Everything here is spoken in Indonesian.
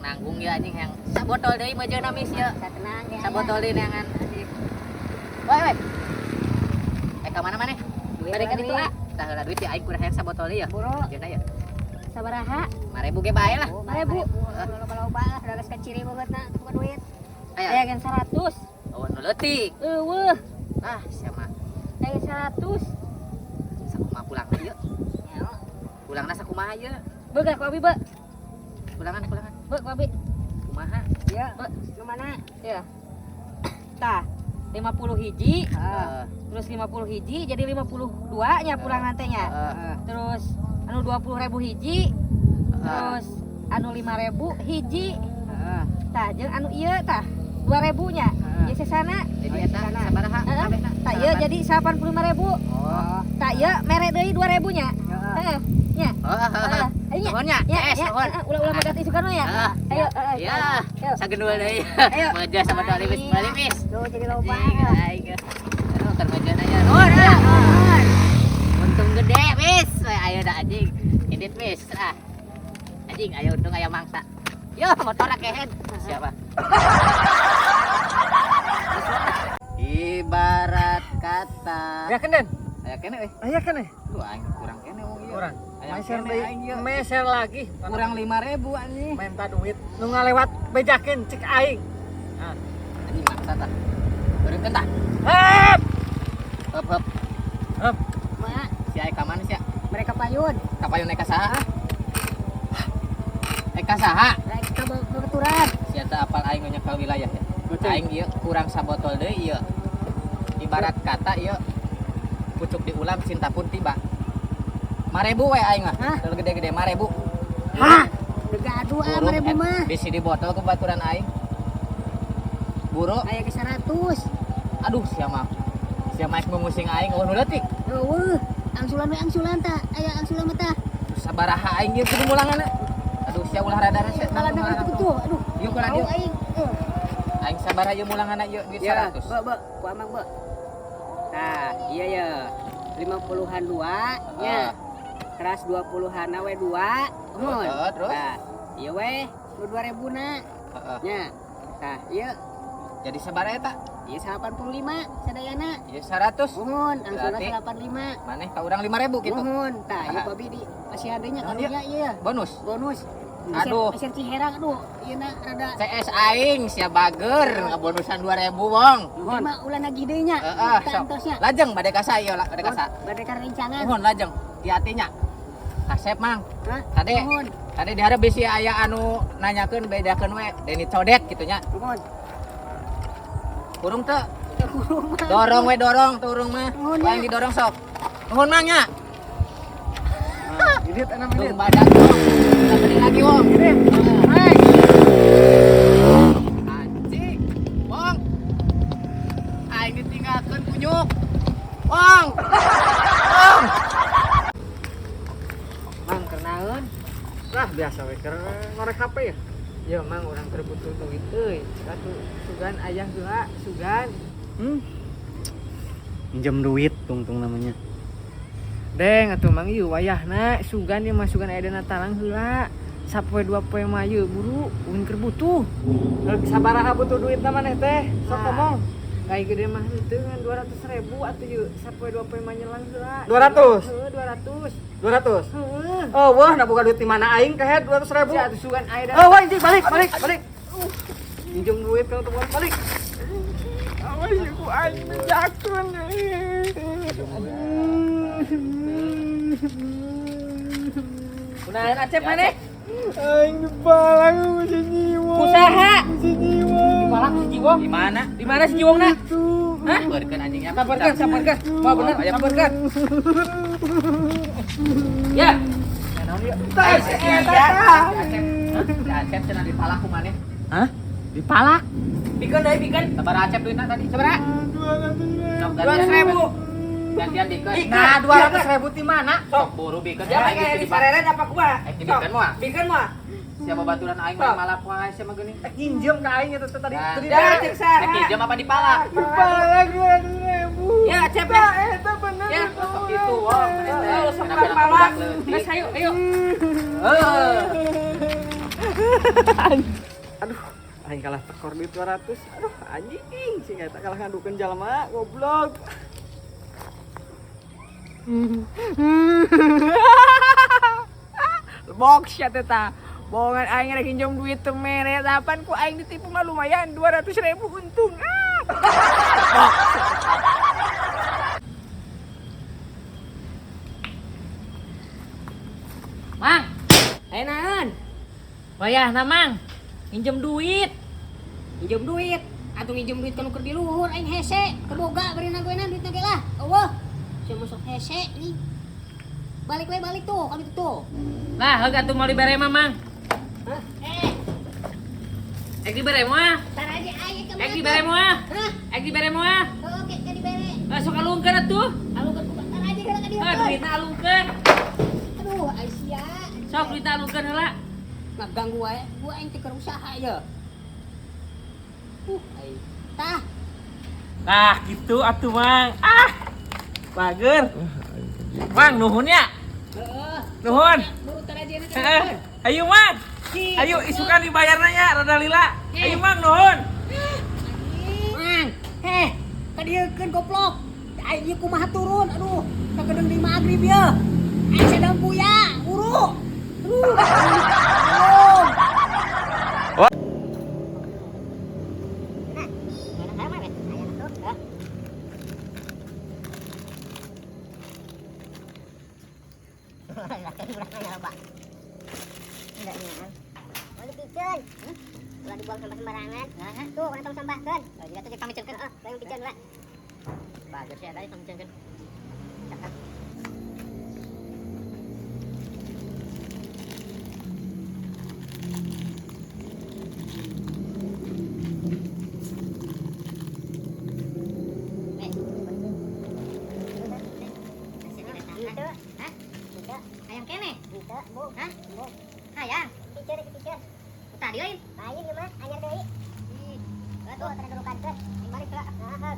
nanggung ya anjing yang sabotol deui mah jeung namis ya. Tenang ya. Sabotol deui neangan. Woi. Ka mana maneh? Bade ka ditu ah. Tah heula duit ya aing kurang hayang sabotol deui ya. Buro. Jeung ya. Sabaraha? 5.000 ge bae lah. 5.000. Loba-loba lah, udah geus keciri bangetna bukan duit. Aya. Aya gen 100. Oh, nu leutik. Eueuh. Ah, sia mah. Aya 100. Sakumaha pulang deui ye. Pulangna sakumaha ye? Beugah ku abi be. Pulangan. Be ku abi. Kumaha? Ya, be. Nu mana? Ya. Tah, 50 hiji. Heeh. Terus 50 hiji jadi 52 nya pulang nantenya. Terus anu 20.000 hiji. Terus anu 5.000 hiji. Tah jeung anu ieu tah 2.000 nya. Ieu sesana. Jadi eta sabaraha kabehna? Tah ieu jadi 85.000. Oh. Tah ieu mere deui 2.000 nya. Heeh. Nya. Heeh. Nuhun nya. Nuhun. Ulah madat isukan we ya. Ayo, Ya. Sagendul deui. Ayo. Meja sama limis. Tuh jadi loba. Aing. Aduh keur mejana ya. Nuhun. Untung gede, wis. Ayo dah anjing. Indit wis. Anjing ayo untung aya mangsa. Yo, motor kehen. Siapa? Ibarat kata. Ya kenen. Aya kene euy. Aya kene. Duh aing kurang kene wong ieu. Kurang. Aya Meser kene deui. aing ieu. Meser lagi. Kurang 5.000 anjing. Minta duit. Nu ngalewat bejakeun cik aing. Nah. Anjing maksa tah. Beureunkeun tah. Hep. Heup. Hep. Mak, Si aya ka mana sia? mereka payun. Kapayun eka saha? Eka saha? Rek ka baturan. Si eta apal aing nya ka wilayah ya. Aing ieu kurang sabotol deui ieu. Ibarat kata ieu pucuk diulam cinta pun tiba. 5.000 we aing mah. Hah? Teu gede-gede 5.000. Hah? Degadu ah 5.000 mah. Bisi di botol ke baturan aing. Buru. Aya ke 100. Aduh sia mah. Sia mah ngungusing aing nu leutik. Eueuh, angsulan tah. Aya angsulan mah tah. Sabaraha aing ieu kudu mulanganna. Aduh sia ulah rada sia. Kalangan itu tuh. Aduh. Yuk kulan yuk. Aing. Aing sabaraha ieu mulanganna ieu duit 100. Be, ku amang be. Nah, iya ya. 50-an 2 nya. Keras 20-an we 2. Mun. Terus? Nah, ieu we 2.000 na. Heeh. Nya. Tah, ieu Jadi sabaraha eta? ieu 85 sadayana. Ieu 100. Muhun, angsulna Berarti? 85. Maneh ka urang 5.000 gitu. Muhun. Tah, ieu Aha. babi di masih adanya Naon karunya ieu. Bonus. Bonus. Aduh. Meser Ciherang aduh, ieu na rada CS aing sia bager ngabonusan 2.000 wong. Ieu mah ulah nagih deui nya. Heeh, sok. Tantosnya. Lajeng bade ka sa ieu bade ka sa. Bade ka rencangan. Nuhun lajeng. Hati-hatinya. Kasep mang. Hah? Tade. Muhun. Tadi diharap bisi aya anu nanyakeun bedakeun we Deni Codet kitu nya. Muhun. Kurung teu? Kurung mah. Dorong we dorong teu urang mah. Nuhun, Yang nya. didorong sok. Nuhun mang nya. Ini 6 Tuh menit. badak wong. Kita beli lagi wong. Ini. Hai. Anjing. Wong. Aing ditinggalkeun kunyuk. Wong. Wong. Mang kenaeun. Lah biasa we keur ngorek HP ya. Ya mang urang teu butuh duit euy. Atuh sugan aya heula, sugan. Minjem duit tungtung namanya. Deng atuh mang ieu wayahna sugan ieu mah sugan aya dana talang heula. Sapoe 2 poe mah ieu buru ulin keur butuh. Sabaraha butuh duit maneh teh? Sok ngomong. Kayak gede mah teu ngan 200.000 atuh ieu sapoe 2 poe mah nyelang heula. 200. Heuh 200. 200. Heuh. Oh wah da boga duit di mana aing kahet 200.000. Si atuh sugan aya dana. Oh wah anjing balik. Minjem duit kalau teman balik. Awas ku aing bejakeun. Kunaon acep maneh? Aing dipalang ku si Jiwong. Kusaha? Si Jiwong. Dipalang si Jiwong. Di mana? Di mana si Jiwongna? Hah? Beurkeun anjingnya. Sabarkan. Mau bener, Ayo. sabarkan. Ya. Naon ieu? Tas Si eta. Acep cenah dipalak ku maneh. Hah? Dipalak? Bikin deui bikin. Sabar Acep duitna tadi. Sabaraha? 200.000. Gantian dikeun. Nah 200.000 di mana? Sok buru bikeun. Ya kayak di sareret apa gua? Dibikeun moal. Bikin mah. Siapa baturan aing mah malak wae sia mah geuning. Pinjem ke aing itu tadi. Nah, Tadi Ya cek sarah. Pinjam apa dipalak? dipalak 200.000. Ya cep Ya ya. eta bener. Ya, Sok kitu wong. Oh, sok Kenapa palak. leutik? Geus ayo. Heuh. Aduh, aing kalah tekor di 200. Aduh, anjing sih eta kalah ngadukeun jalma, goblok. Box ya teta. Bohongan aing rek pinjam duit teu mere, dapan ku aing ditipu mah lumayan 200.000 untung. Box. Mang, ayo naon? Wayahna Mang, pinjem duit. Pinjem duit, atuh pinjem duit kanu keur di luhur aing hese, teboga bari nagoeuna duitna ge lah. Eueuh. Sia masuk hese nih. Balik we balik tuh, kami tuh. Lah, heug atuh mau dibere mah, Mang. Hah? Ek dibere moal. Tar aja aing ke. Ek dibere moal. Hah? Ek dibere moal. Oke, ke dibere. Sok alungkeun atuh. Alungkeun ku tar aja heula ka dieu. Duitna alungkeun. Aduh, Aisyah. Sok duitna alungkeun heula. Ngaganggu wae, gua aing teh keur usaha ya. Ai. Tah, Nah, gitu atuh, Mang. Ah. Bager. Mang, nuhun ya. heeh. Nuhun. Buru tar aja Heeh. Ayo, Mang. Ayo isukan dibayarna ya, rada lila. Ayo, Mang, nuhun. Mang, ka dieu keun goblok. Aing ieu kumaha turun? Aduh, kagedeung di magrib ya. Aing sedang puya, buru. Aduh. Ulah dibuang sampah sembarangan. Tuh, kana tong sampahkeun. Jadi atuh kami cenkeun. Bayang piceun lah. Bagus ya tadi kami cenkeun. Cakap. Itu, Hah? itu, Hayang kene? itu, bu. Hah? Bu. Hayang. Piceun, piceun. Tadi lain. Lain ieu mah, anyar deui. Tuh, tara dulu kantor. Balik lah. Nah,